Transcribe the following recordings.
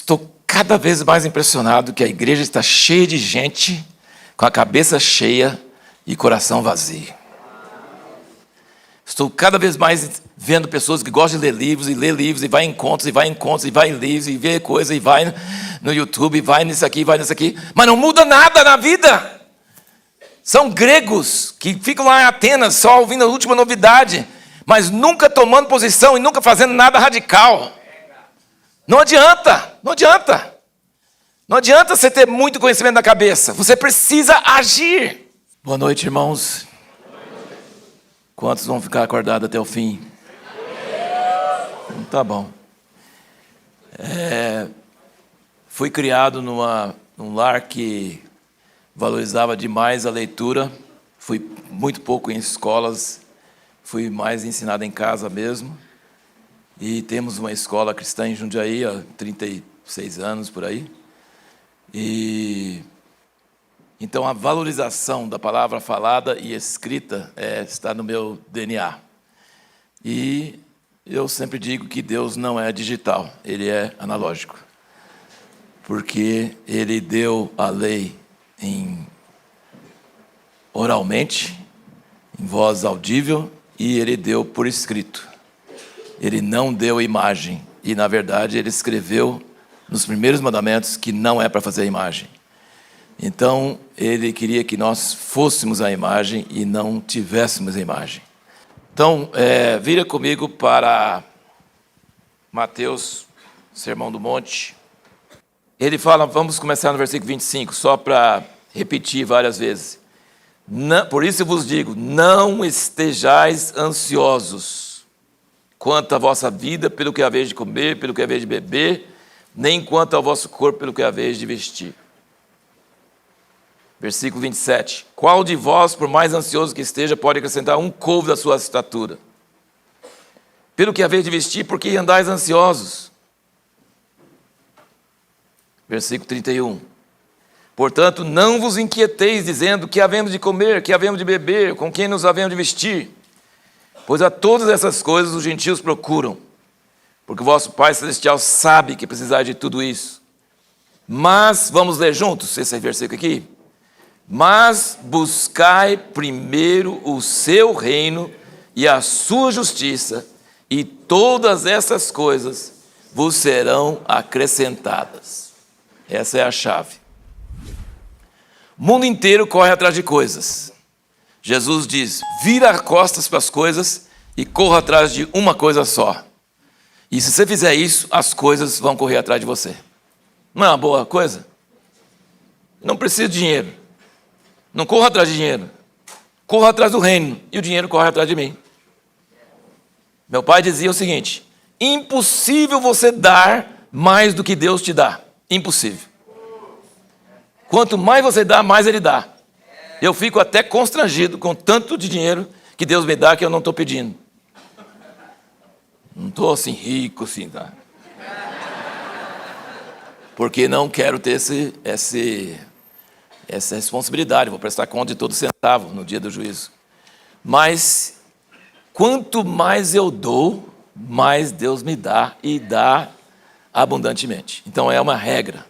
Estou cada vez mais impressionado que a igreja está cheia de gente com a cabeça cheia e coração vazio. Estou cada vez mais vendo pessoas que gostam de ler livros, e vai em encontros, e vai em encontros, e vai em livros, e vê coisa, e vai no YouTube, e vai nisso aqui, mas não muda nada na vida. São gregos que ficam lá em Atenas só ouvindo a última novidade, mas nunca tomando posição e nunca fazendo nada radical. Não adianta. Não adianta você ter muito conhecimento na cabeça. Você precisa agir. Boa noite, irmãos. Quantos vão ficar acordados até o fim? Tá bom. Fui criado num lar que valorizava demais a leitura. Fui muito pouco em escolas. Fui mais ensinado em casa mesmo. E temos uma escola cristã em Jundiaí há 36 anos, por aí. Então, a valorização da palavra falada e escrita está no meu DNA. E eu sempre digo que Deus não é digital, Ele é analógico. Porque Ele deu a lei oralmente, em voz audível, e Ele deu por escrito. Ele não deu imagem. E, na verdade, Ele escreveu nos primeiros mandamentos que não é para fazer imagem. Então, Ele queria que nós fôssemos a imagem e não tivéssemos a imagem. Então, vira comigo para Mateus, Sermão do Monte. Ele fala, vamos começar no versículo 25, só para repetir várias vezes. Por isso eu vos digo, não estejais ansiosos quanto à vossa vida, pelo que haveis de comer, pelo que haveis de beber, nem quanto ao vosso corpo, pelo que haveis de vestir. Versículo 27. Qual de vós, por mais ansioso que esteja, pode acrescentar um côvado da sua estatura? Pelo que haveis de vestir, por que andais ansiosos? Versículo 31. Portanto, não vos inquieteis, dizendo que havemos de comer, que havemos de beber, com quem nos havemos de vestir. Pois a todas essas coisas os gentios procuram, porque o vosso Pai Celestial sabe que precisais de tudo isso. Mas, vamos ler juntos esse versículo aqui? Mas buscai primeiro o seu reino e a sua justiça, e todas essas coisas vos serão acrescentadas. Essa é a chave. O mundo inteiro corre atrás de coisas. Jesus diz, vira as costas para as coisas e corra atrás de uma coisa só. E se você fizer isso, as coisas vão correr atrás de você. Não é uma boa coisa? Não preciso de dinheiro. Não corra atrás de dinheiro. Corra atrás do reino e o dinheiro corre atrás de mim. Meu pai dizia o seguinte, impossível você dar mais do que Deus te dá. Impossível. Quanto mais você dá, mais Ele dá. Eu fico até constrangido com tanto de dinheiro que Deus me dá que eu não estou pedindo. Não estou assim rico, assim, tá? Porque não quero ter essa responsabilidade. Vou prestar conta de todo centavo no dia do juízo. Mas, quanto mais eu dou, mais Deus me dá e dá abundantemente. Então, é uma regra.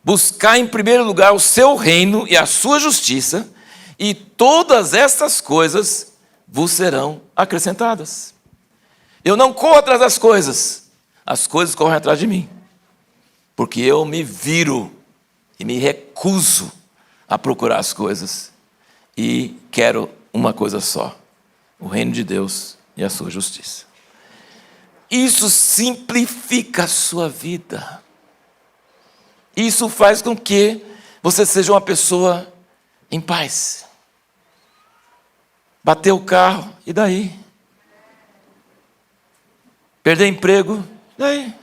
Buscar em primeiro lugar o seu reino e a sua justiça, e todas essas coisas vos serão acrescentadas. Eu não corro atrás das coisas, as coisas correm atrás de mim. Porque eu me viro e me recuso a procurar as coisas. E quero uma coisa só, o reino de Deus e a sua justiça. Isso simplifica a sua vida. Isso faz com que você seja uma pessoa em paz. Bateu o carro, e daí? Perder emprego, e daí?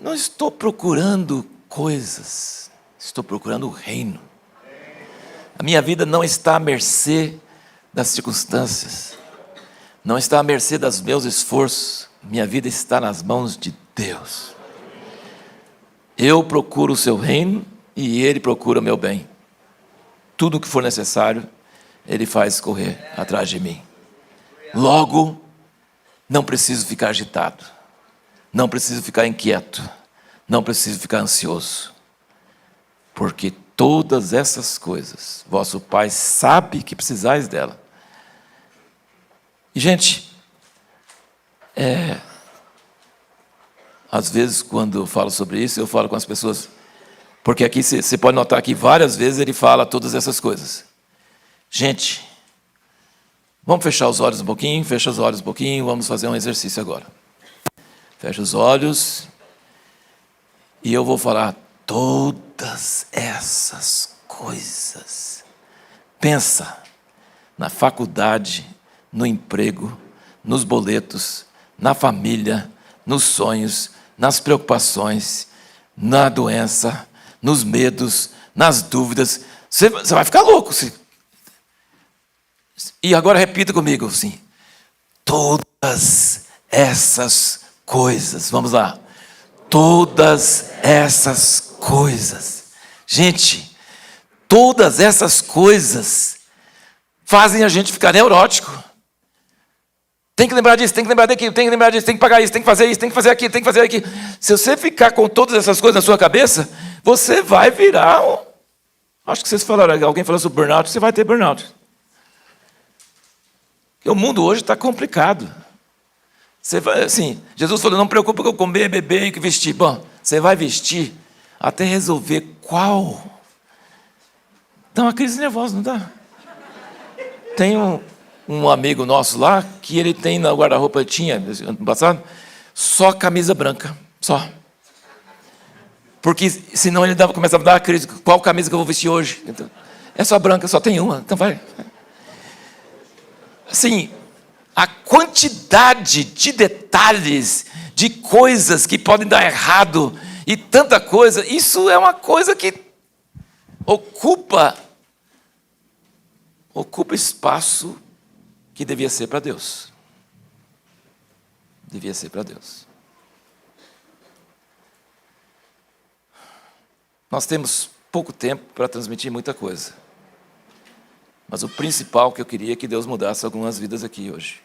Não estou procurando coisas, estou procurando o reino. A minha vida não está à mercê das circunstâncias, não está à mercê dos meus esforços, minha vida está nas mãos de Deus. Eu procuro o seu reino e Ele procura o meu bem. Tudo o que for necessário, Ele faz correr atrás de mim. Logo, não preciso ficar agitado. Não preciso ficar inquieto, não preciso ficar ansioso, porque todas essas coisas, vosso Pai sabe que precisais dela. E, gente, às vezes, quando eu falo sobre isso, eu falo com as pessoas, porque aqui você pode notar que várias vezes ele fala todas essas coisas. Gente, vamos fechar os olhos um pouquinho, fecha os olhos um pouquinho, vamos fazer um exercício agora. Fecha os olhos e eu vou falar todas essas coisas. Pensa na faculdade, no emprego, nos boletos, na família, nos sonhos, nas preocupações, na doença, nos medos, nas dúvidas. Você vai ficar louco. E agora repita comigo assim. Todas essas coisas. Vamos lá. Todas essas coisas. Gente, todas essas coisas fazem a gente ficar neurótico. Tem que lembrar disso, tem que lembrar daquilo, tem que lembrar disso, tem que pagar isso, tem que fazer isso, tem que fazer aquilo, tem que fazer aquilo. Se você ficar com todas essas coisas na sua cabeça, você vai virar Acho que vocês falaram, alguém falou sobre burnout, você vai ter burnout. Porque o mundo hoje está complicado. Você vai, assim, Jesus falou, não preocupa com comer, beber e vestir. Bom, você vai vestir até resolver qual. Dá uma crise nervosa, não dá? Tem um amigo nosso lá, que ele tem na guarda-roupa, tinha, ano passado, só camisa branca, só. Porque senão ele começava a dar a crise, qual camisa que eu vou vestir hoje? Então, é só branca, só tem uma, então vai. Assim, a quantidade de detalhes, de coisas que podem dar errado, e tanta coisa, isso é uma coisa que ocupa espaço que devia ser para Deus. Devia ser para Deus. Nós temos pouco tempo para transmitir muita coisa. Mas o principal que eu queria é que Deus mudasse algumas vidas aqui hoje.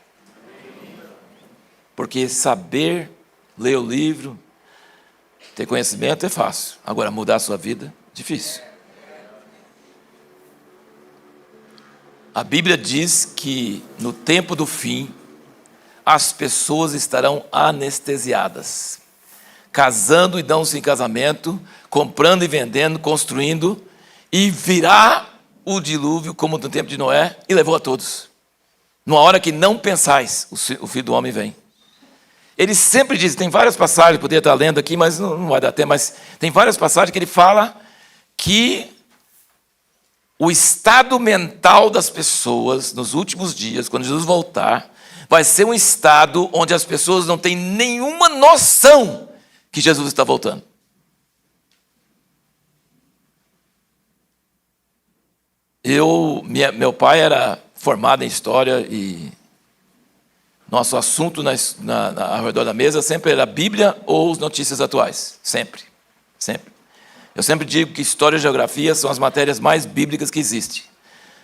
Porque saber ler o livro, ter conhecimento é fácil. Agora, mudar a sua vida, difícil. A Bíblia diz que no tempo do fim, as pessoas estarão anestesiadas. Casando e dando-se em casamento, comprando e vendendo, construindo, e virá o dilúvio como no tempo de Noé e levou a todos. Numa hora que não pensais, o Filho do Homem vem. Ele sempre diz, tem várias passagens, poderia estar lendo aqui, mas não vai dar tempo, mas tem várias passagens que ele fala que o estado mental das pessoas nos últimos dias, quando Jesus voltar, vai ser um estado onde as pessoas não têm nenhuma noção que Jesus está voltando. Meu pai era formado em história e nosso assunto ao redor da mesa sempre era a Bíblia ou as notícias atuais. Sempre. Eu sempre digo que história e geografia são as matérias mais bíblicas que existem.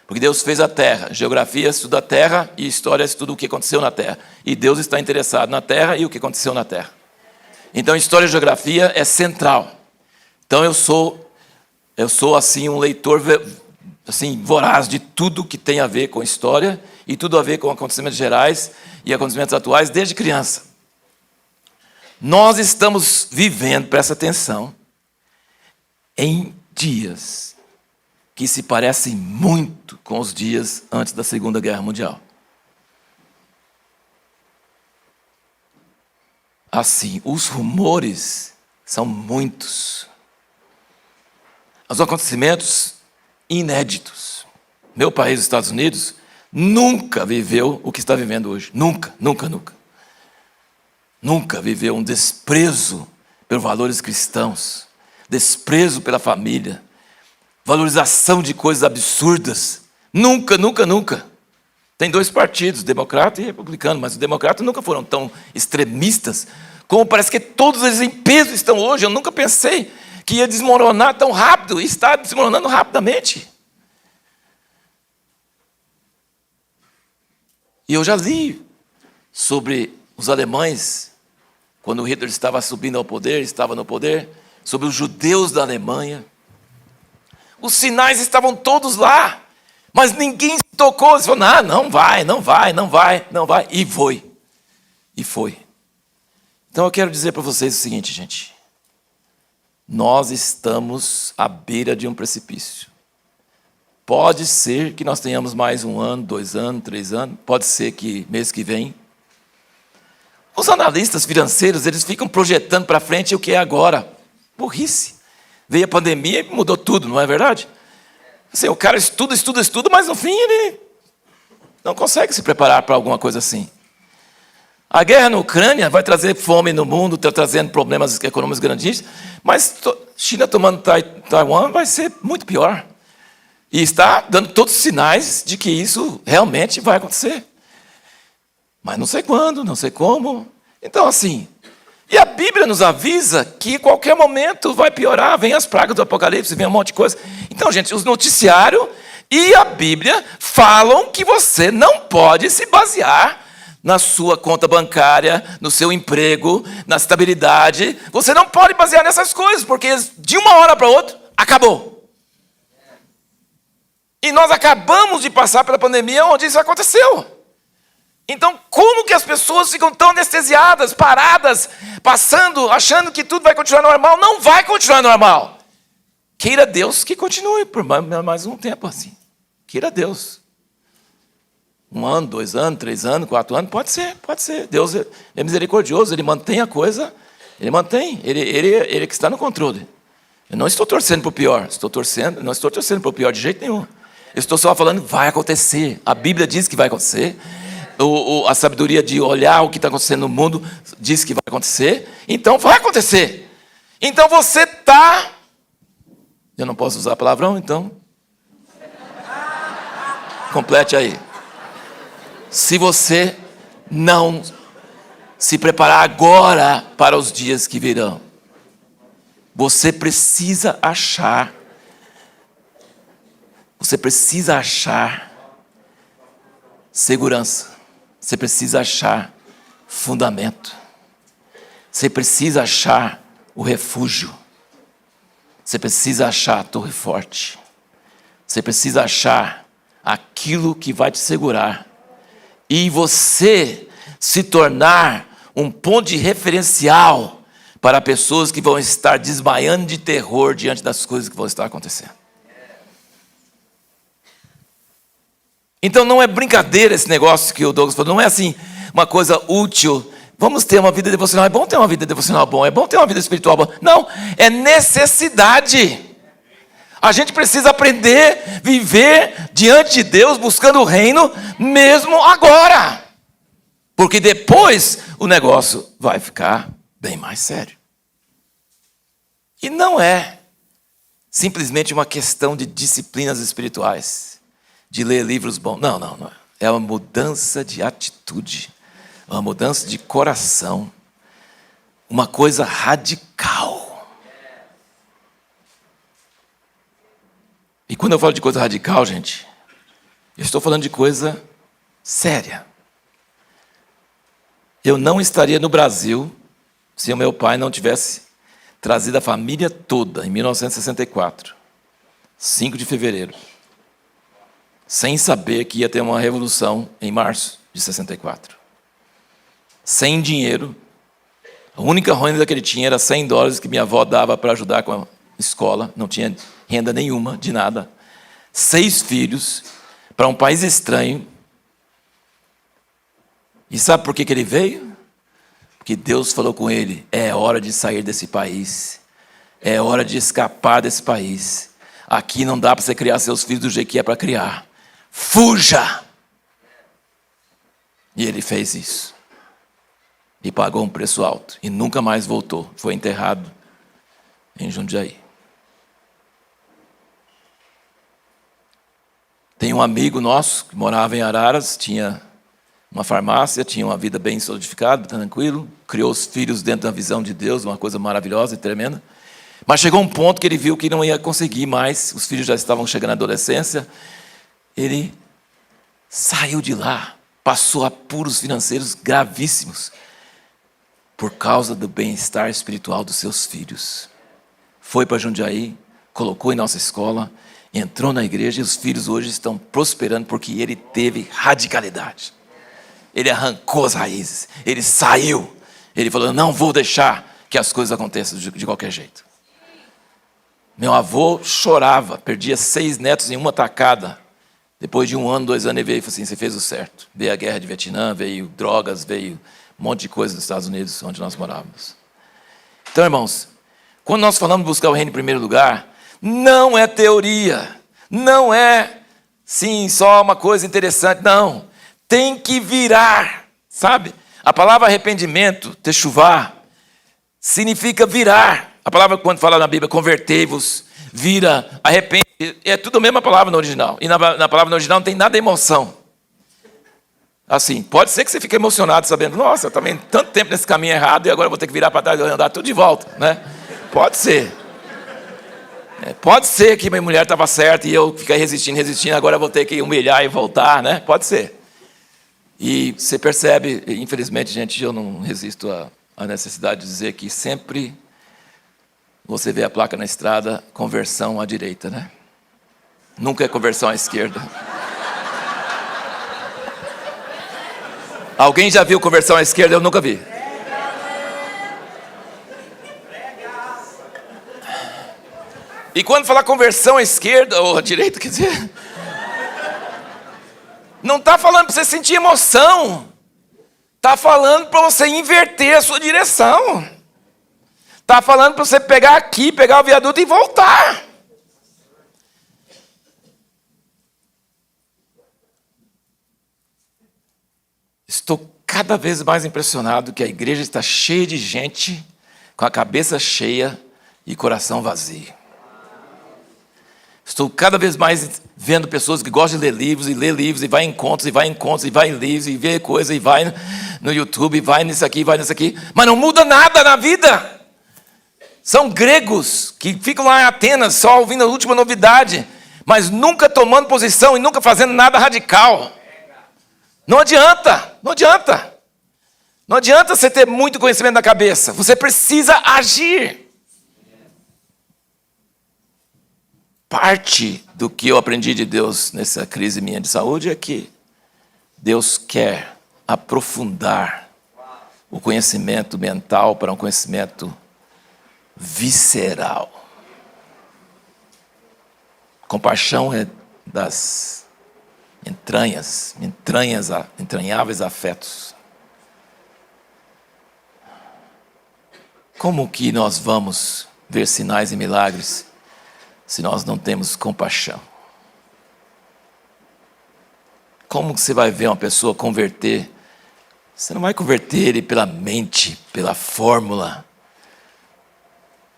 Porque Deus fez a terra. Geografia estuda a terra e história estuda o que aconteceu na terra. E Deus está interessado na terra e o que aconteceu na terra. Então, história e geografia é central. Então, eu sou assim, um leitor assim, voraz de tudo que tem a ver com história e tudo a ver com acontecimentos gerais e acontecimentos atuais desde criança. Nós estamos vivendo, presta atenção, em dias que se parecem muito com os dias antes da Segunda Guerra Mundial. Assim, os rumores são muitos. Os acontecimentos inéditos. Meu país, os Estados Unidos, nunca viveu o que está vivendo hoje. Nunca. Nunca viveu um desprezo pelos valores cristãos, desprezo pela família, valorização de coisas absurdas. Nunca. Tem dois partidos, democrata e republicano, mas os democratas nunca foram tão extremistas como parece que todos eles em peso estão hoje. Eu nunca pensei que ia desmoronar tão rápido, e está desmoronando rapidamente. E eu já li sobre os alemães quando o Hitler estava subindo ao poder, estava no poder, sobre os judeus da Alemanha. Os sinais estavam todos lá, mas ninguém se tocou. Eles falaram, não vai. E foi. E foi. Então eu quero dizer para vocês o seguinte, gente. Nós estamos à beira de um precipício. Pode ser que nós tenhamos mais 1 ano, 2 anos, 3 anos. Pode ser que mês que vem. Os analistas financeiros, eles ficam projetando para frente o que é agora. Burrice. Veio a pandemia e mudou tudo, não é verdade? Assim, o cara estuda, mas no fim ele não consegue se preparar para alguma coisa assim. A guerra na Ucrânia vai trazer fome no mundo, está trazendo problemas econômicos grandíssimos, mas China tomando Taiwan vai ser muito pior. E está dando todos os sinais de que isso realmente vai acontecer. Mas não sei quando, não sei como. Então, assim, e a Bíblia nos avisa que em qualquer momento vai piorar, vem as pragas do Apocalipse, vem um monte de coisa. Então, gente, os noticiários e a Bíblia falam que você não pode se basear na sua conta bancária, no seu emprego, na estabilidade. Você não pode basear nessas coisas, porque de uma hora para outra, acabou. E nós acabamos de passar pela pandemia onde isso aconteceu. Então, como que as pessoas ficam tão anestesiadas, paradas, passando, achando que tudo vai continuar normal? Não vai continuar normal. Queira Deus que continue por mais um tempo assim. Queira Deus. 1 ano, 2 anos, 3 anos, 4 anos, pode ser. Deus é misericordioso, Ele mantém a coisa, Ele mantém, Ele que está no controle. Eu não estou torcendo para o pior, não estou torcendo para o pior de jeito nenhum. Eu estou só falando, vai acontecer. A Bíblia diz que vai acontecer. A sabedoria de olhar o que está acontecendo no mundo diz que vai acontecer. Então vai acontecer. Então você está... Eu não posso usar palavrão, então... Complete aí. Se você não se preparar agora para os dias que virão, você precisa achar segurança. Você precisa achar fundamento. Você precisa achar o refúgio. Você precisa achar a torre forte. Você precisa achar aquilo que vai te segurar. E você se tornar um ponto de referencial para pessoas que vão estar desmaiando de terror diante das coisas que vão estar acontecendo. Então não é brincadeira esse negócio que o Douglas falou, não é assim uma coisa útil. Vamos ter uma vida devocional, é bom ter uma vida devocional boa, é bom ter uma vida espiritual boa. Não, é necessidade. A gente precisa aprender, viver diante de Deus, buscando o reino, mesmo agora. Porque depois o negócio vai ficar bem mais sério. E não é simplesmente uma questão de disciplinas espirituais, de ler livros bons. Não. É uma mudança de atitude, uma mudança de coração, uma coisa radical. E quando eu falo de coisa radical, gente, eu estou falando de coisa séria. Eu não estaria no Brasil se o meu pai não tivesse trazido a família toda em 1964, 5 de fevereiro, sem saber que ia ter uma revolução em março de 64. Sem dinheiro. A única renda que ele tinha era $100 que minha avó dava para ajudar com a escola. Não tinha renda nenhuma, de nada. 6 filhos, para um país estranho. E sabe por que ele veio? Porque Deus falou com ele, é hora de sair desse país. É hora de escapar desse país. Aqui não dá para você criar seus filhos do jeito que é para criar. Fuja! E ele fez isso. E pagou um preço alto. E nunca mais voltou. Foi enterrado em Jundiaí. Tem um amigo nosso que morava em Araras, tinha uma farmácia, tinha uma vida bem solidificada, tranquilo, criou os filhos dentro da visão de Deus, uma coisa maravilhosa e tremenda. Mas chegou um ponto que ele viu que não ia conseguir mais, os filhos já estavam chegando à adolescência. Ele saiu de lá, passou apuros financeiros gravíssimos. por causa do bem-estar espiritual dos seus filhos. Foi para Jundiaí, colocou em nossa escola, entrou na igreja e os filhos hoje estão prosperando porque ele teve radicalidade. Ele arrancou as raízes, ele saiu, ele falou, não vou deixar que as coisas aconteçam de qualquer jeito. Meu avô chorava, perdia 6 netos em uma tacada. Depois de 1 ano, 2 anos, ele veio e falou assim, você fez o certo. Veio a guerra de Vietnã, veio drogas, veio um monte de coisa nos Estados Unidos, onde nós morávamos. Então, irmãos, quando nós falamos de buscar o reino em primeiro lugar, não é teoria, não é, sim, só uma coisa interessante, não. Tem que virar, sabe? A palavra arrependimento, techuvá, significa virar. A palavra, quando fala na Bíblia, convertei-vos, vira, arrepende, é tudo a mesma palavra no original. E na palavra no original não tem nada de emoção. Assim, pode ser que você fique emocionado sabendo, nossa, eu também tanto tempo nesse caminho errado e agora eu vou ter que virar para trás e andar tudo de volta, né? Pode ser. Pode ser que minha mulher estava certa e eu fiquei resistindo, agora eu vou ter que humilhar e voltar, né? Pode ser. E você percebe, infelizmente, gente, eu não resisto à necessidade de dizer que sempre você vê a placa na estrada, conversão à direita, né? Nunca é conversão à esquerda. Alguém já viu conversão à esquerda? Eu nunca vi. E quando falar conversão à esquerda, ou à direita, quer dizer... Não está falando para você sentir emoção. Está falando para você inverter a sua direção. Está falando para você pegar aqui, pegar o viaduto e voltar. Estou cada vez mais impressionado que a igreja está cheia de gente com a cabeça cheia e coração vazio. Estou cada vez mais vendo pessoas que gostam de ler livros, e vai em encontros, e vai em encontros, e vai em livros, e vê coisa, e vai no YouTube, e vai nisso aqui, mas não muda nada na vida. São gregos que ficam lá em Atenas só ouvindo a última novidade, mas nunca tomando posição e nunca fazendo nada radical. Não adianta, não adianta. Não adianta você ter muito conhecimento na cabeça, você precisa agir. Parte do que eu aprendi de Deus nessa crise minha de saúde é que Deus quer aprofundar o conhecimento mental para um conhecimento visceral. Compaixão é das entranháveis afetos. Como que nós vamos ver sinais e milagres se nós não temos compaixão? Como você vai ver uma pessoa converter? Você não vai converter ele pela mente, pela fórmula,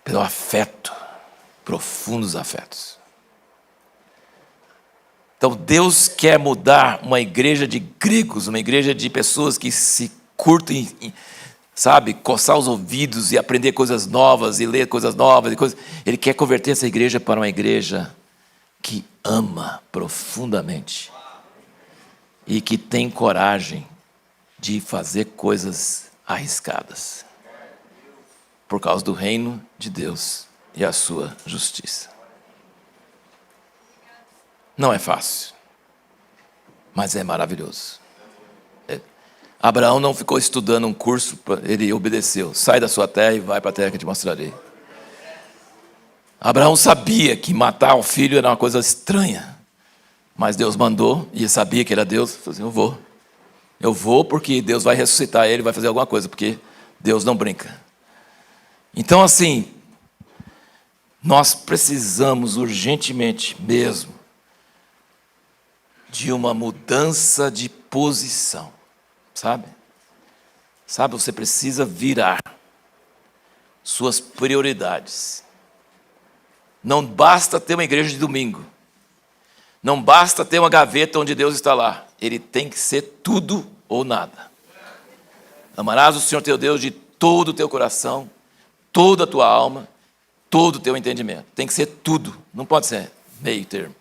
pelo afeto, profundos afetos. Então Deus quer mudar uma igreja de gregos, uma igreja de pessoas que se curtem, sabe, coçar os ouvidos e aprender coisas novas e ler coisas novas. Ele quer converter essa igreja para uma igreja que ama profundamente e que tem coragem de fazer coisas arriscadas por causa do reino de Deus e a sua justiça. Não é fácil, mas é maravilhoso. Abraão não ficou estudando um curso, ele obedeceu. Sai da sua terra e vai para a terra que eu te mostrarei. Abraão sabia que matar o filho era uma coisa estranha, mas Deus mandou, e ele sabia que era Deus. Falou assim, eu vou porque Deus vai ressuscitar ele, vai fazer alguma coisa, porque Deus não brinca. Então assim, nós precisamos urgentemente mesmo de uma mudança de posição. Sabe, você precisa virar suas prioridades. Não basta ter uma igreja de domingo. Não basta ter uma gaveta onde Deus está lá. Ele tem que ser tudo ou nada. Amarás o Senhor teu Deus de todo o teu coração, toda a tua alma, todo o teu entendimento. Tem que ser tudo, não pode ser meio termo.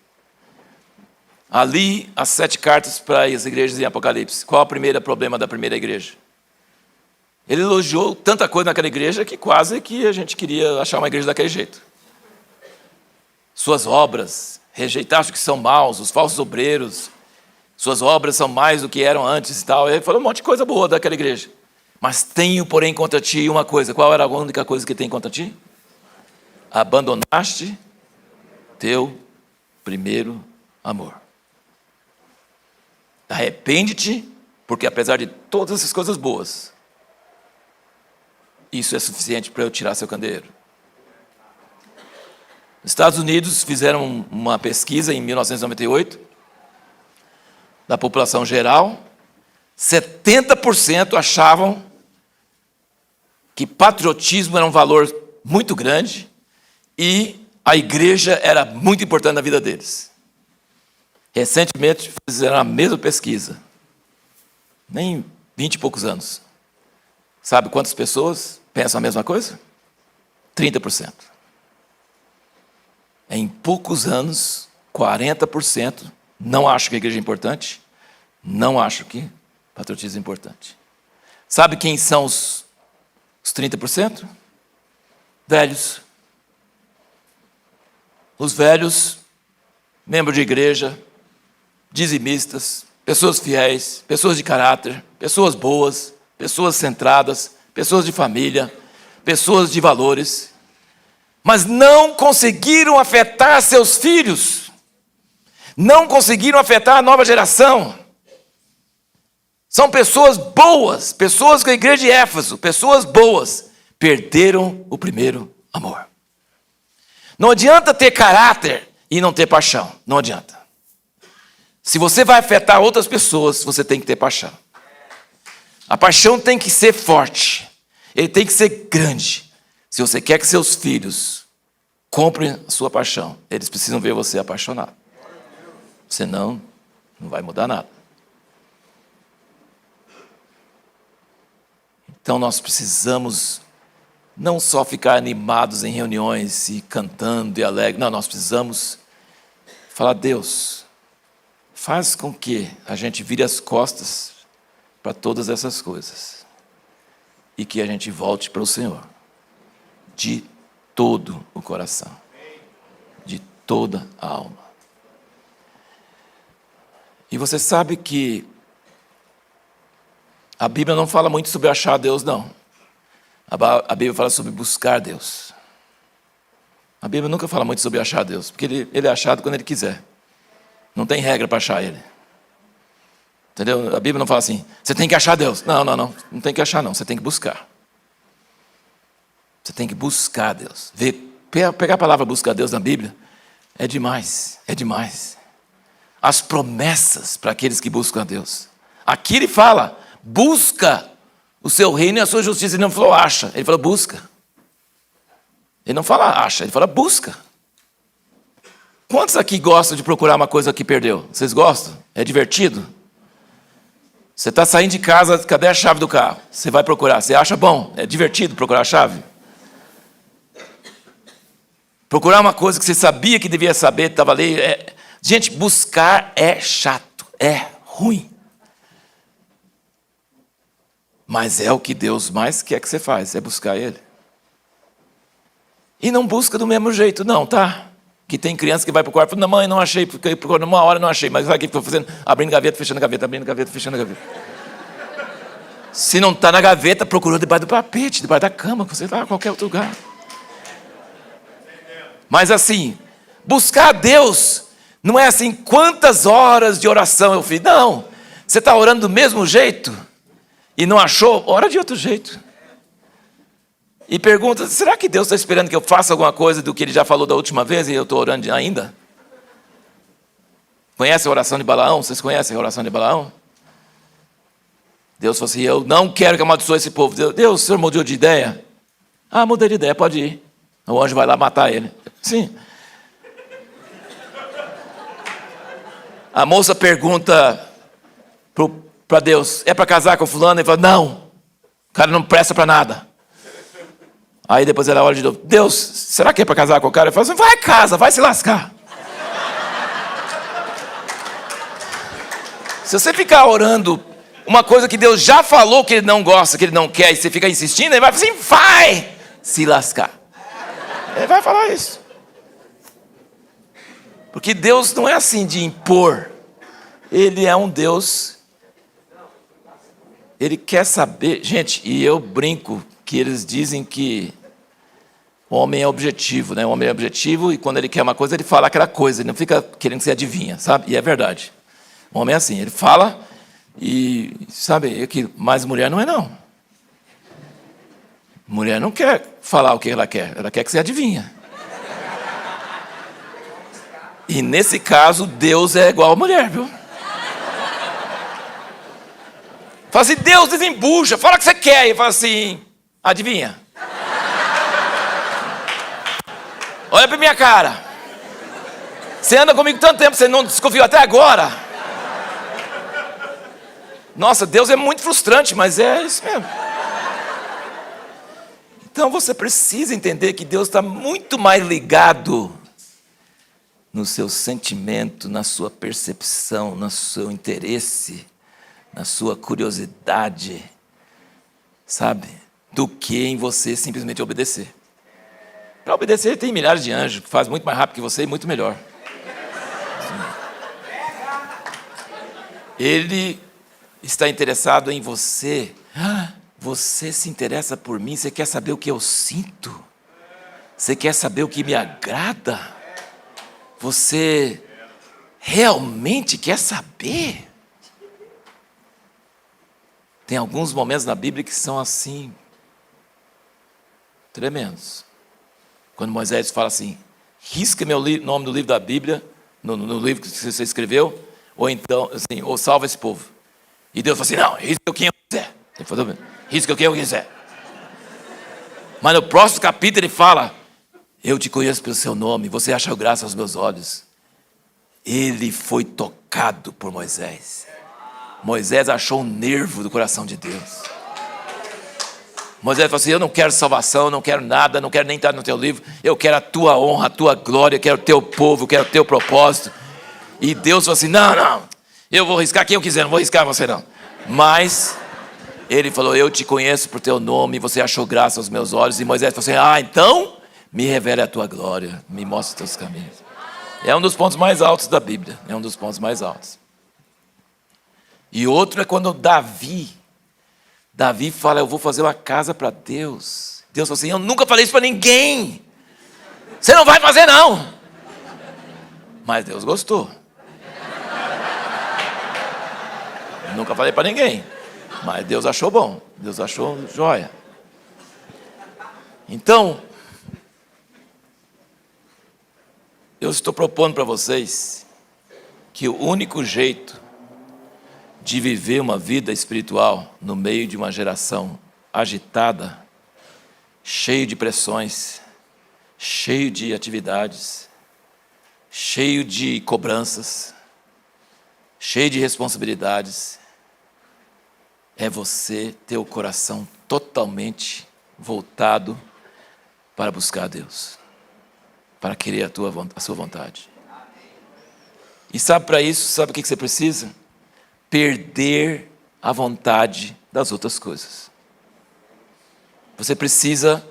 Ali, as 7 cartas para as igrejas em Apocalipse. Qual é o primeiro problema da primeira igreja? Ele elogiou tanta coisa naquela igreja que quase que a gente queria achar uma igreja daquele jeito. Suas obras, rejeitaste que são maus, os falsos obreiros, suas obras são mais do que eram antes e tal. Ele falou um monte de coisa boa daquela igreja. Mas tenho, porém, contra ti uma coisa. Qual era a única coisa que tem contra ti? Abandonaste teu primeiro amor. Arrepende-te, porque apesar de todas essas coisas boas, isso é suficiente para eu tirar seu candeeiro. Os Estados Unidos fizeram uma pesquisa em 1998, da população geral, 70% achavam que patriotismo era um valor muito grande e a igreja era muito importante na vida deles. Recentemente fizeram a mesma pesquisa, nem 20 e poucos anos. Sabe quantas pessoas pensam a mesma coisa? 30%. Em poucos anos, 40% não acham que a igreja é importante, não acham que patriotismo é importante. Sabe quem são os 30%? Velhos. Os velhos, membros de igreja, dizimistas, pessoas fiéis, pessoas de caráter, pessoas boas, pessoas centradas, pessoas de família, pessoas de valores, mas não conseguiram afetar seus filhos, não conseguiram afetar a nova geração. São pessoas boas, pessoas com a igreja de Éfeso, pessoas boas, perderam o primeiro amor. Não adianta ter caráter e não ter paixão, não adianta. Se você vai afetar outras pessoas, você tem que ter paixão. A paixão tem que ser forte, ele tem que ser grande. Se você quer que seus filhos comprem a sua paixão, eles precisam ver você apaixonado. Senão, não vai mudar nada. Então nós precisamos não só ficar animados em reuniões e cantando e alegre. Não, nós precisamos falar: Deus, faz com que a gente vire as costas para todas essas coisas e que a gente volte para o Senhor de todo o coração, de toda a alma. E você sabe que a Bíblia não fala muito sobre achar Deus, não. A Bíblia fala sobre buscar Deus. A Bíblia nunca fala muito sobre achar Deus, porque ele é achado quando ele quiser. Não tem regra para achar ele. Entendeu? A Bíblia não fala assim: você tem que achar Deus. Não. Não tem que achar, não. Você tem que buscar. Você tem que buscar Deus. Pegar a palavra buscar Deus na Bíblia é demais. É demais. As promessas para aqueles que buscam a Deus. Aqui ele fala: busca o seu reino e a sua justiça. Ele não falou acha, ele falou busca. Ele não fala acha, ele fala busca. Quantos aqui gostam de procurar uma coisa que perdeu? Vocês gostam? É divertido? Você está saindo de casa, cadê a chave do carro? Você vai procurar, você acha bom? É divertido procurar a chave? Procurar uma coisa que você sabia que devia saber, estava ali. Gente, buscar é chato, é ruim. Mas é o que Deus mais quer que você faça, é buscar Ele. E não busca do mesmo jeito, não, tá? Que tem criança que vai para o quarto e fala: não, mãe, não achei, porque procurando uma hora não achei. Mas sabe o que estou fazendo? Abrindo gaveta, fechando gaveta, abrindo gaveta, fechando gaveta. Se não está na gaveta, procurou debaixo do tapete, debaixo da cama, você está em qualquer outro lugar. Mas assim, buscar a Deus não é assim: quantas horas de oração eu fiz. Não, você está orando do mesmo jeito e não achou, ora de outro jeito. E pergunta: será que Deus está esperando que eu faça alguma coisa do que Ele já falou da última vez e eu estou orando ainda? Conhece a oração de Balaão? Vocês conhecem a oração de Balaão? Deus falou assim: eu não quero que amaldiçoe esse povo. Deus, o senhor mudou de ideia? Ah, mudei de ideia, pode ir. O anjo vai lá matar ele. Sim. A moça pergunta para Deus: é para casar com fulano? Ele fala: não, o cara não presta para nada. Aí depois ela olha de novo: Deus, será que é para casar com o cara? Ele fala assim: vai casa, vai se lascar. Se você ficar orando uma coisa que Deus já falou que Ele não gosta, que Ele não quer, e você fica insistindo, Ele vai falar assim, vai se lascar. Ele vai falar isso. Porque Deus não é assim de impor. Ele é um Deus, Ele quer saber. Gente, e eu brinco que eles dizem que o homem é objetivo, né? O homem é objetivo e quando ele quer uma coisa, ele fala aquela coisa. Ele não fica querendo que você adivinha, sabe? E é verdade. O homem é assim, ele fala e, sabe, mas mulher não é não. Mulher não quer falar o que ela quer que você adivinha. E nesse caso, Deus é igual a mulher, viu? Fala assim, Deus desembucha, fala o que você quer. E fala assim, adivinha? Olha pra minha cara. Você anda comigo tanto tempo, você não desconfiou até agora? Nossa, Deus é muito frustrante, mas é isso mesmo. Então você precisa entender que Deus está muito mais ligado no seu sentimento, na sua percepção, no seu interesse, na sua curiosidade, sabe? Do que em você simplesmente obedecer. Para obedecer, tem milhares de anjos que fazem muito mais rápido que você e muito melhor. Ele está interessado em você. Você se interessa por mim, você quer saber o que eu sinto? Você quer saber o que me agrada? Você realmente quer saber? Tem alguns momentos na Bíblia que são assim, tremendos. Quando Moisés fala assim, risca meu nome do livro da Bíblia, no livro que você escreveu, ou então, assim, ou salva esse povo. E Deus fala assim, não, risca quem eu quiser. Ele falou, risca quem eu quiser. Mas no próximo capítulo ele fala, eu te conheço pelo seu nome, você achou graça aos meus olhos. Ele foi tocado por Moisés. Moisés achou um nervo do coração de Deus. Moisés falou assim, eu não quero salvação, eu não quero nada, não quero nem estar no teu livro. Eu quero a tua honra, a tua glória, eu quero o teu povo, eu quero o teu propósito. E Deus falou assim, não, eu vou riscar quem eu quiser, não vou riscar você não. Mas ele falou, eu te conheço por teu nome, você achou graça aos meus olhos. E Moisés falou assim, então me revele a tua glória, me mostre os teus caminhos. É um dos pontos mais altos da Bíblia, é um dos pontos mais altos. E outro é quando Davi fala, eu vou fazer uma casa para Deus. Deus falou assim, eu nunca falei isso para ninguém. Você não vai fazer não. Mas Deus gostou. Eu nunca falei para ninguém. Mas Deus achou bom. Deus achou joia. Então, eu estou propondo para vocês que o único jeito de viver uma vida espiritual no meio de uma geração agitada, cheio de pressões, cheio de atividades, cheio de cobranças, cheio de responsabilidades, é você ter o coração totalmente voltado para buscar a Deus, para querer a sua vontade. E sabe para isso, sabe o que você precisa? Perder a vontade das outras coisas. Você precisa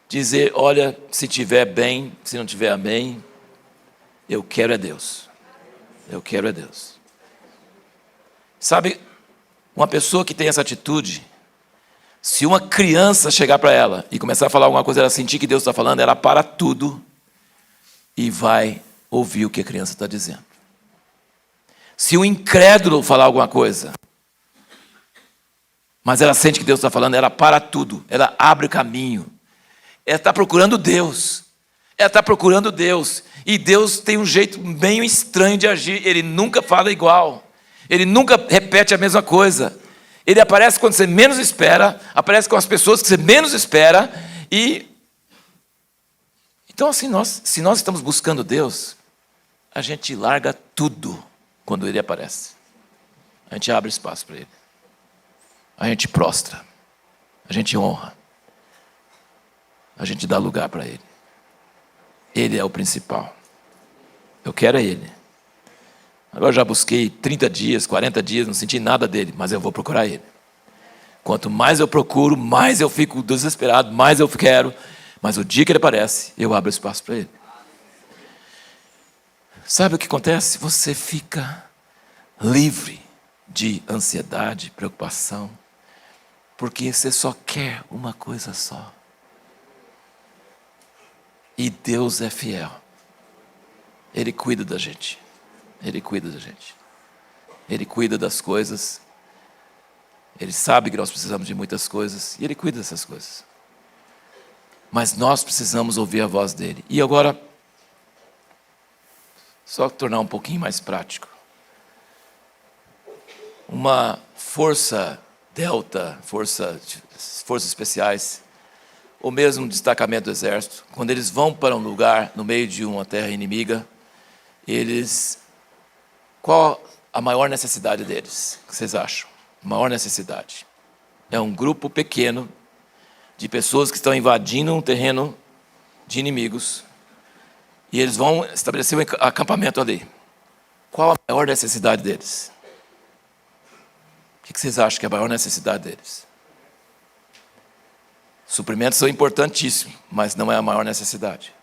dizer, olha, se tiver bem, se não tiver amém, eu quero é Deus. Eu quero é Deus. Sabe, uma pessoa que tem essa atitude, se uma criança chegar para ela e começar a falar alguma coisa, ela sentir que Deus está falando, ela para tudo e vai ouvir o que a criança está dizendo. Se um incrédulo falar alguma coisa, mas ela sente que Deus está falando, ela para tudo, ela abre o caminho. Ela está procurando Deus. Ela está procurando Deus. E Deus tem um jeito bem estranho de agir. Ele nunca fala igual. Ele nunca repete a mesma coisa. Ele aparece quando você menos espera, aparece com as pessoas que você menos espera. E então, assim, se nós estamos buscando Deus, a gente larga tudo quando Ele aparece. A gente abre espaço para Ele. A gente prostra. A gente honra. A gente dá lugar para Ele. Ele é o principal. Eu quero é Ele. Agora já busquei 30 dias, 40 dias, não senti nada dele, mas eu vou procurar ele. Quanto mais eu procuro, mais eu fico desesperado, mais eu quero. Mas o dia que ele aparece, eu abro espaço para ele. Sabe o que acontece? Você fica livre de ansiedade, preocupação, porque você só quer uma coisa só. E Deus é fiel. Ele cuida da gente. Ele cuida da gente. Ele cuida das coisas. Ele sabe que nós precisamos de muitas coisas. E Ele cuida dessas coisas. Mas nós precisamos ouvir a voz dEle. E agora, só tornar um pouquinho mais prático. Uma força delta, forças especiais, ou mesmo destacamento do exército, quando eles vão para um lugar no meio de uma terra inimiga, qual a maior necessidade deles? O que vocês acham? A maior necessidade é um grupo pequeno de pessoas que estão invadindo um terreno de inimigos e eles vão estabelecer um acampamento ali. Qual a maior necessidade deles? O que vocês acham que é a maior necessidade deles? Suprimentos são importantíssimos, mas não é a maior necessidade.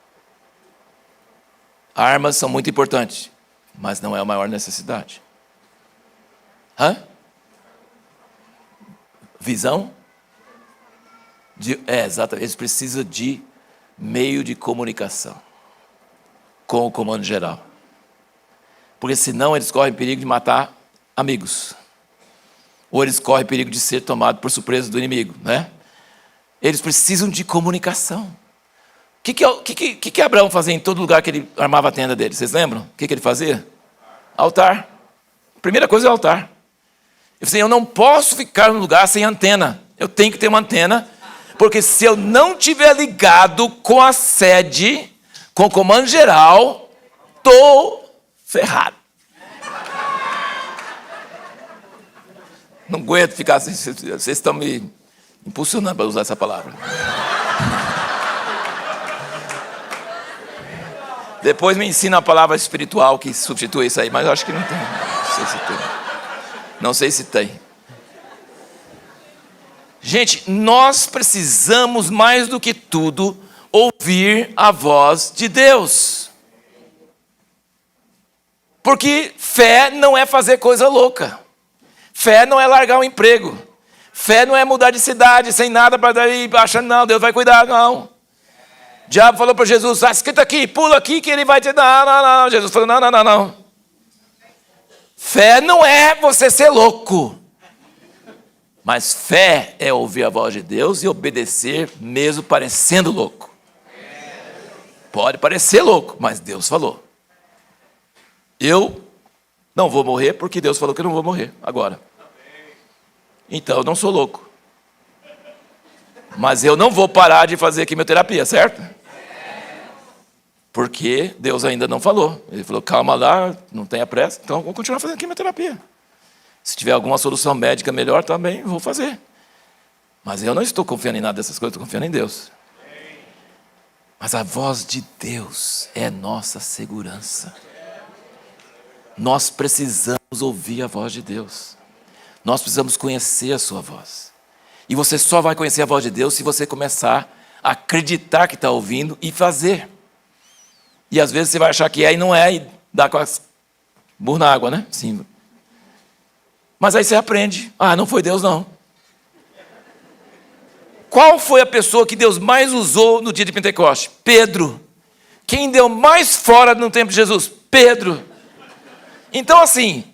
Armas são muito importantes, mas não é a maior necessidade. Visão? Exatamente. Eles precisam de meio de comunicação com o comando geral. Porque senão eles correm perigo de matar amigos. Ou eles correm perigo de ser tomados por surpresa do inimigo, né? Eles precisam de comunicação. O que Abraão fazia em todo lugar que ele armava a tenda dele? Vocês lembram? O que ele fazia? Altar. A primeira coisa é o altar. Eu falei, eu não posso ficar num lugar sem antena. Eu tenho que ter uma antena, porque se eu não tiver ligado com a sede, com o comando geral, estou ferrado. Não aguento ficar assim, vocês estão me impulsionando para usar essa palavra. Depois me ensina a palavra espiritual que substitui isso aí, mas eu acho que não tem. Não sei se tem. Gente, nós precisamos mais do que tudo ouvir a voz de Deus. Porque fé não é fazer coisa louca. Fé não é largar o emprego. Fé não é mudar de cidade sem nada para daí achando, não, Deus vai cuidar, não. O diabo falou para Jesus, escrita aqui, pula aqui que ele vai te dar. Não. Jesus falou, não. Fé não é você ser louco. Mas fé é ouvir a voz de Deus e obedecer mesmo parecendo louco. Pode parecer louco, mas Deus falou. Eu não vou morrer porque Deus falou que eu não vou morrer agora. Então eu não sou louco. Mas eu não vou parar de fazer quimioterapia, certo? Porque Deus ainda não falou. Ele falou, calma lá, não tenha pressa. Então eu vou continuar fazendo quimioterapia. Se tiver alguma solução médica melhor também, vou fazer. Mas eu não estou confiando em nada dessas coisas, estou confiando em Deus. Mas a voz de Deus é nossa segurança. Nós precisamos ouvir a voz de Deus. Nós precisamos conhecer a sua voz. E você só vai conhecer a voz de Deus se você começar a acreditar que está ouvindo e fazer. E às vezes você vai achar que é e não é, e dá com as burro na água, né? Sim. Mas aí você aprende. Não foi Deus não. Qual foi a pessoa que Deus mais usou no dia de Pentecoste? Pedro. Quem deu mais fora no tempo de Jesus? Pedro. Então assim,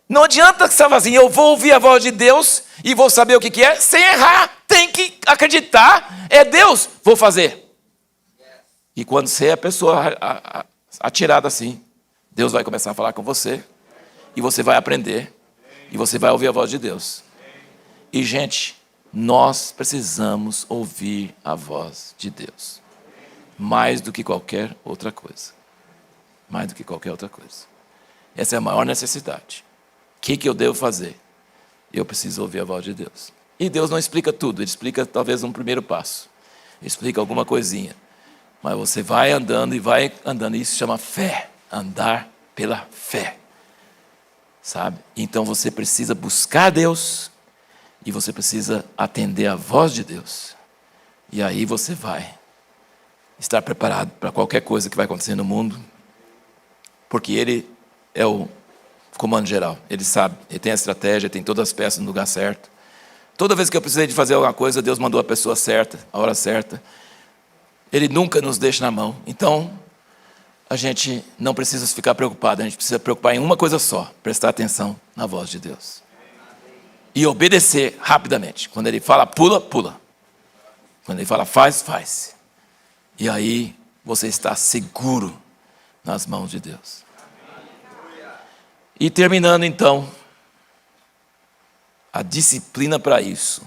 não adianta que você fale assim, eu vou ouvir a voz de Deus e vou saber o que é, sem errar. Tem que acreditar, é Deus, vou fazer. E quando você é a pessoa atirada assim, Deus vai começar a falar com você, e você vai aprender, e você vai ouvir a voz de Deus. E gente, nós precisamos ouvir a voz de Deus. Mais do que qualquer outra coisa. Mais do que qualquer outra coisa. Essa é a maior necessidade. O que eu devo fazer? Eu preciso ouvir a voz de Deus. E Deus não explica tudo, Ele explica talvez um primeiro passo. Ele explica alguma coisinha. Mas você vai andando, e isso se chama fé. Andar pela fé. sabe? Então você precisa buscar Deus e você precisa atender a voz de Deus. E aí você vai estar preparado para qualquer coisa que vai acontecer no mundo, porque Ele é o comando geral. Ele sabe, Ele tem a estratégia, tem todas as peças no lugar certo. Toda vez que eu precisei de fazer alguma coisa, Deus mandou a pessoa certa, a hora certa. Ele nunca nos deixa na mão. Então, a gente não precisa ficar preocupado, a gente precisa preocupar em uma coisa só: prestar atenção na voz de Deus. E obedecer rapidamente. Quando Ele fala pula, pula. Quando Ele fala faz, faz. E aí você está seguro nas mãos de Deus. E terminando então, a disciplina para isso.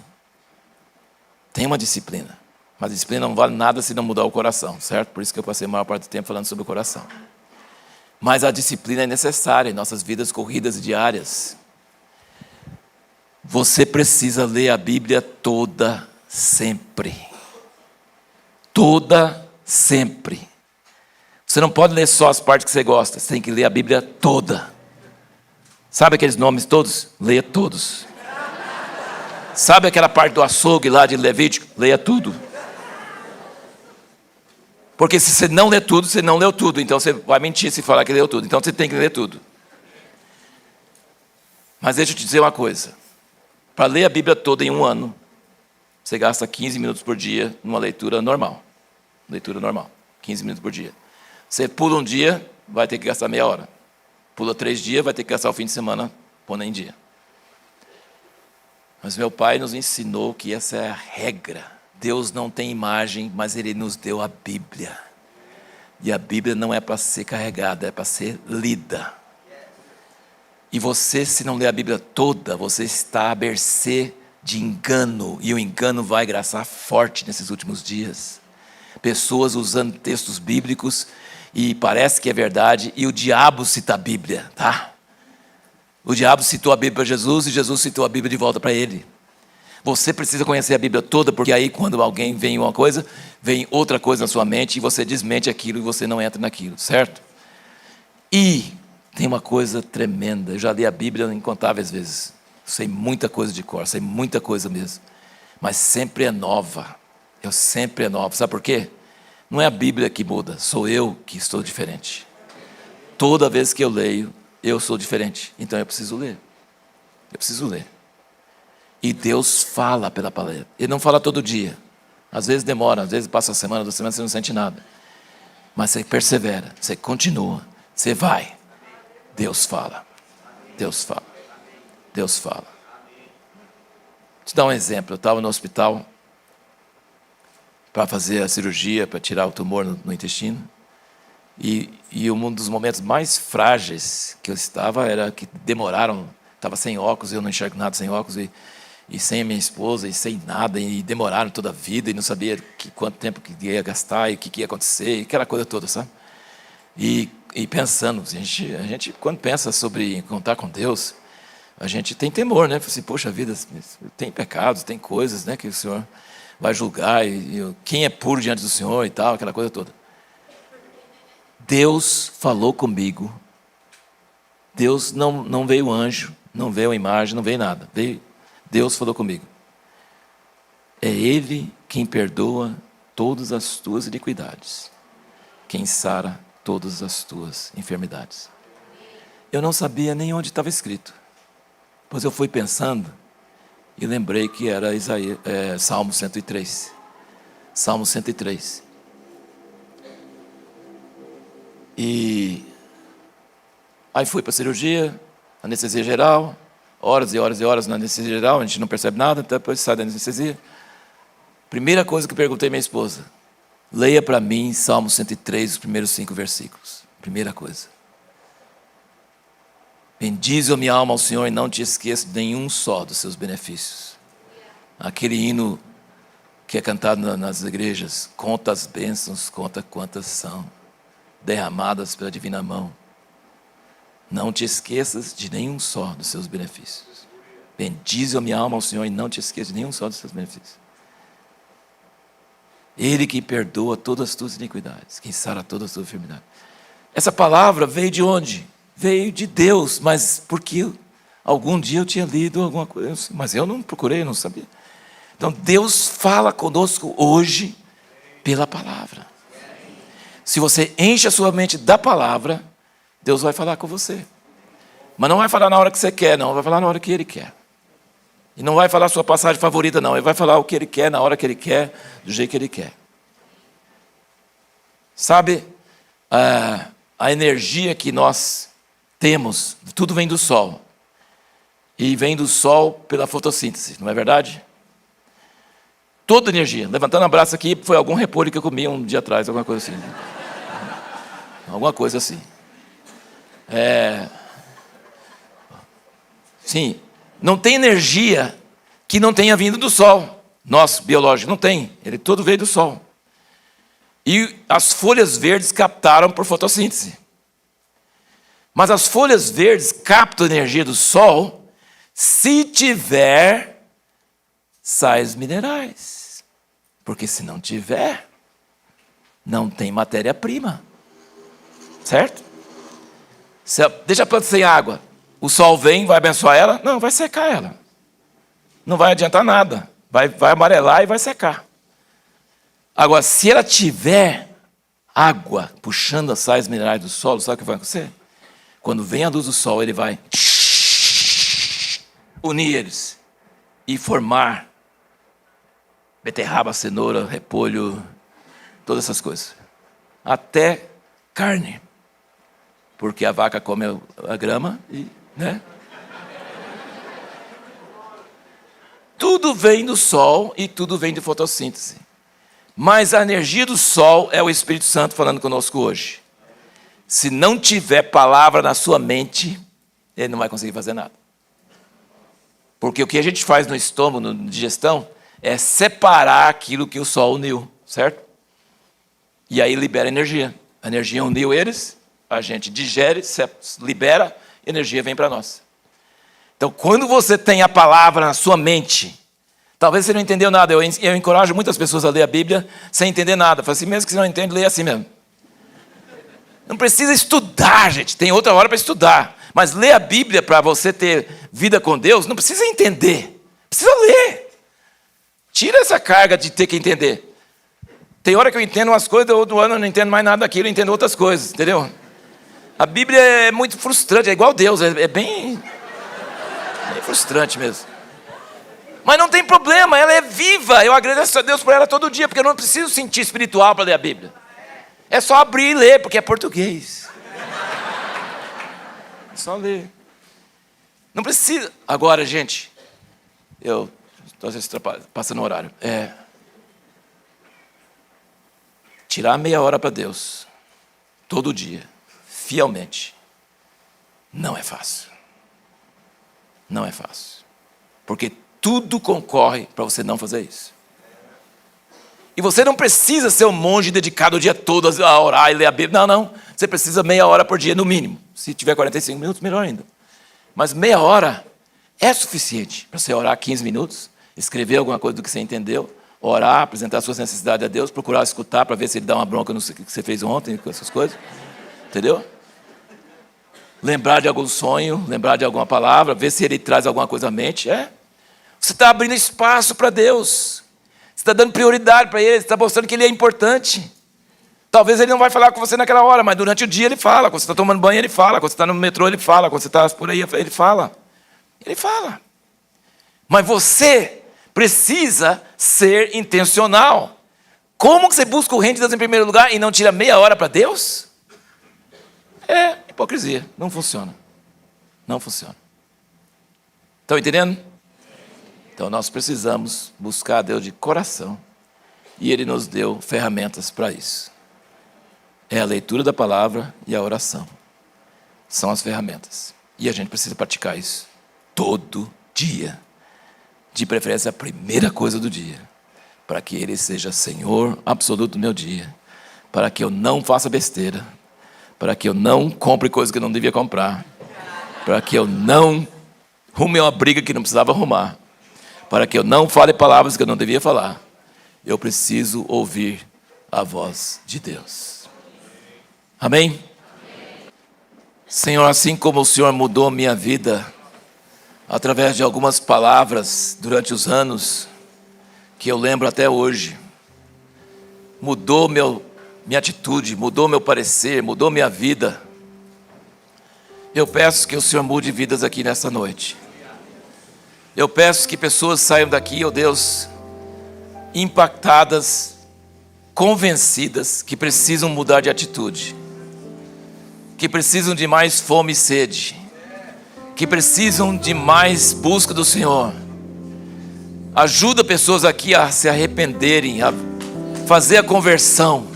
Tem uma disciplina. Mas a disciplina não vale nada se não mudar o coração, certo? Por isso que eu passei a maior parte do tempo falando sobre o coração. Mas a disciplina é necessária em nossas vidas corridas e diárias. Você precisa ler a Bíblia toda, sempre. Toda, sempre. Você não pode ler só as partes que você gosta, você tem que ler a Bíblia toda. Sabe aqueles nomes todos? Leia todos. Sabe aquela parte do açougue lá de Levítico? Leia tudo. Porque se você não lê tudo, você não leu tudo. Então você vai mentir se falar que leu tudo. Então você tem que ler tudo. Mas deixa eu te dizer uma coisa. Para ler a Bíblia toda em um ano, você gasta 15 minutos por dia numa leitura normal. Leitura normal. 15 minutos por dia. Você pula um dia, vai ter que gastar meia hora. Pula 3 dias, vai ter que gastar o fim de semana pondo em dia. Mas meu pai nos ensinou que essa é a regra. Deus não tem imagem, mas Ele nos deu a Bíblia. E a Bíblia não é para ser carregada, é para ser lida. E você, se não ler a Bíblia toda, você está à mercê de engano. E o engano vai graçar forte nesses últimos dias. Pessoas usando textos bíblicos e parece que é verdade, e o diabo cita a Bíblia, tá? O diabo citou a Bíblia para Jesus e Jesus citou a Bíblia de volta para ele. Você precisa conhecer a Bíblia toda, porque aí quando alguém vem uma coisa, vem outra coisa na sua mente e você desmente aquilo e você não entra naquilo, certo? E tem uma coisa tremenda, eu já li a Bíblia incontáveis vezes, sei muita coisa de cor, sei muita coisa mesmo, mas sempre é nova, eu sempre é nova, sabe por quê? Não é a Bíblia que muda, sou eu que estou diferente. Toda vez que eu leio, eu sou diferente, então eu preciso ler. Eu preciso ler. E Deus fala pela palavra. Ele não fala todo dia. Às vezes demora, às vezes passa a semana, 2 semanas, você não sente nada. Mas você persevera, você continua, você vai. Deus fala. Deus fala. Deus fala. Vou te dar um exemplo. Eu estava no hospital para fazer a cirurgia, para tirar o tumor no intestino. E um dos momentos mais frágeis que eu estava era que demoraram, estava sem óculos, eu não enxergo nada sem óculos, e sem a minha esposa, e sem nada, e demoraram toda a vida, e não sabia quanto tempo que ia gastar, e o que ia acontecer, e aquela coisa toda, sabe? E pensando, a gente quando pensa sobre contar com Deus, a gente tem temor, né? Assim, poxa vida, tem pecados, tem coisas, né, que o Senhor vai julgar, e quem é puro diante do Senhor e tal, aquela coisa toda. Deus falou comigo. Deus não veio anjo, não veio imagem, não veio nada. Deus falou comigo. É Ele quem perdoa todas as tuas iniquidades, quem sara todas as tuas enfermidades. Eu não sabia nem onde estava escrito, pois eu fui pensando e lembrei que era Salmo 103. Salmo 103. E aí fui para a cirurgia, anestesia geral, horas e horas e horas na anestesia geral, a gente não percebe nada, depois sai da anestesia. Primeira coisa que perguntei à minha esposa: leia para mim Salmo 103, os primeiros 5 versículos. Primeira coisa. Bendize a minha alma ao Senhor e não te esqueça de nenhum só dos seus benefícios. Aquele hino que é cantado nas igrejas: conta as bênçãos, conta quantas são derramadas pela divina mão. Não te esqueças de nenhum só dos seus benefícios. Bendize a minha alma ao Senhor e não te esqueças de nenhum só dos seus benefícios. Ele que perdoa todas as tuas iniquidades, quem sara todas as tuas enfermidades. Essa palavra veio de onde? veio de Deus, mas porque algum dia eu tinha lido alguma coisa, mas eu não procurei, não sabia. Então Deus fala conosco hoje pela palavra. Se você enche a sua mente da palavra, Deus vai falar com você. Mas não vai falar na hora que você quer, não. Vai falar na hora que Ele quer. E não vai falar a sua passagem favorita, não. Ele vai falar o que Ele quer, na hora que Ele quer, do jeito que Ele quer. Sabe, a energia que nós temos, tudo vem do sol. E vem do sol pela fotossíntese, não é verdade? Toda energia. Levantando o braço aqui, foi algum repolho que eu comi um dia atrás, alguma coisa assim. Alguma coisa assim. Sim, não tem energia que não tenha vindo do sol. Nosso biológico não tem, ele todo veio do sol. E as folhas verdes captaram por fotossíntese. Mas as folhas verdes captam a energia do sol se tiver sais minerais. Porque se não tiver, não tem matéria-prima. Certo? Deixa a planta sem água. O sol vem, vai abençoar ela? Não, vai secar ela. Não vai adiantar nada. Vai amarelar e vai secar. Agora, se ela tiver água puxando as sais minerais do solo, sabe o que vai acontecer? Quando vem a luz do sol, ele vai unir eles e formar beterraba, cenoura, repolho, todas essas coisas. Até carne. Porque a vaca come a grama e, né? Tudo vem do sol e tudo vem de fotossíntese. Mas a energia do sol é o Espírito Santo falando conosco hoje. Se não tiver palavra na sua mente, ele não vai conseguir fazer nada. Porque o que a gente faz no estômago, na digestão, é separar aquilo que o sol uniu, certo? E aí libera energia. A energia uniu eles, a gente digere, libera, energia vem para nós. Então, quando você tem a palavra na sua mente, talvez você não entendeu nada. Eu encorajo muitas pessoas a ler a Bíblia sem entender nada. Falo assim, mesmo que você não entende, leia assim mesmo. Não precisa estudar, gente. Tem outra hora para estudar. Mas ler a Bíblia para você ter vida com Deus, não precisa entender. Precisa ler. Tira essa carga de ter que entender. Tem hora que eu entendo umas coisas, outro ano eu não entendo mais nada daquilo, eu entendo outras coisas, entendeu? A Bíblia é muito frustrante, é igual Deus, é bem frustrante mesmo. Mas não tem problema, ela é viva. Eu agradeço a Deus por ela todo dia, porque eu não preciso sentir espiritual para ler a Bíblia. É só abrir e ler, porque é português. É só ler. Não precisa. Agora, gente, eu estou passando o horário. Tirar meia hora para Deus, todo dia, fielmente, não é fácil. Não é fácil. Porque tudo concorre para você não fazer isso. E você não precisa ser um monge dedicado o dia todo a orar e ler a Bíblia. Não. Você precisa meia hora por dia, no mínimo. Se tiver 45 minutos, melhor ainda. Mas meia hora é suficiente para você orar 15 minutos, escrever alguma coisa do que você entendeu, orar, apresentar suas necessidades a Deus, procurar escutar para ver se Ele dá uma bronca no que você fez ontem, com essas coisas. Entendeu? Lembrar de algum sonho, lembrar de alguma palavra, ver se Ele traz alguma coisa à mente. Você está abrindo espaço para Deus. Você está dando prioridade para Ele, você está mostrando que Ele é importante. Talvez Ele não vai falar com você naquela hora, mas durante o dia Ele fala. Quando você está tomando banho, Ele fala. Quando você está no metrô, Ele fala. Quando você está por aí, Ele fala. Ele fala. Mas você precisa ser intencional. Como que você busca o reino de Deus em primeiro lugar e não tira meia hora para Deus? É hipocrisia. Não funciona. Não funciona. Estão entendendo? Então nós precisamos buscar a Deus de coração. E Ele nos deu ferramentas para isso. É a leitura da palavra e a oração. São as ferramentas. E a gente precisa praticar isso todo dia. De preferência a primeira coisa do dia. Para que Ele seja Senhor absoluto do meu dia. Para que eu não faça besteira. Para que eu não compre coisas que eu não devia comprar. Para que eu não rume uma briga que não precisava arrumar. Para que eu não fale palavras que eu não devia falar. Eu preciso ouvir a voz de Deus. Amém? Senhor, assim como o Senhor mudou minha vida através de algumas palavras durante os anos, que eu lembro até hoje, mudou minha atitude, mudou meu parecer, mudou minha vida. Eu peço que o Senhor mude vidas aqui nessa noite. Eu peço que pessoas saiam daqui, ó Deus, impactadas, convencidas que precisam mudar de atitude, que precisam de mais fome e sede, que precisam de mais busca do Senhor. Ajuda pessoas aqui a se arrependerem, a fazer a conversão.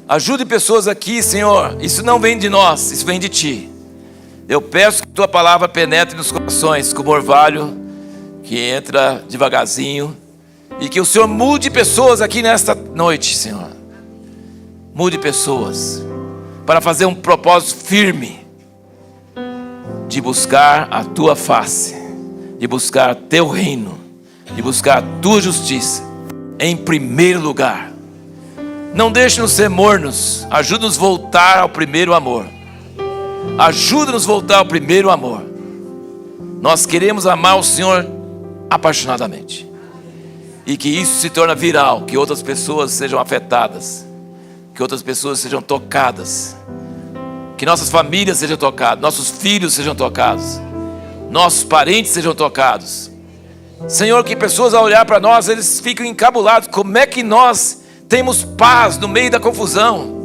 Ajude pessoas aqui, Senhor. Isso não vem de nós, isso vem de Ti. Eu peço que Tua palavra penetre nos corações como orvalho que entra devagarzinho, e que o Senhor mude pessoas aqui nesta noite, Senhor. Mude pessoas para fazer um propósito firme de buscar a Tua face, de buscar Teu reino, de buscar a Tua justiça em primeiro lugar. Não deixe-nos ser mornos, ajuda-nos a voltar ao primeiro amor. Ajuda-nos a voltar ao primeiro amor. Nós queremos amar o Senhor apaixonadamente, e que isso se torne viral, que outras pessoas sejam afetadas, que outras pessoas sejam tocadas, que nossas famílias sejam tocadas, nossos filhos sejam tocados, nossos parentes sejam tocados. Senhor, que pessoas ao olhar para nós, eles ficam encabulados. Como é que nós temos paz no meio da confusão?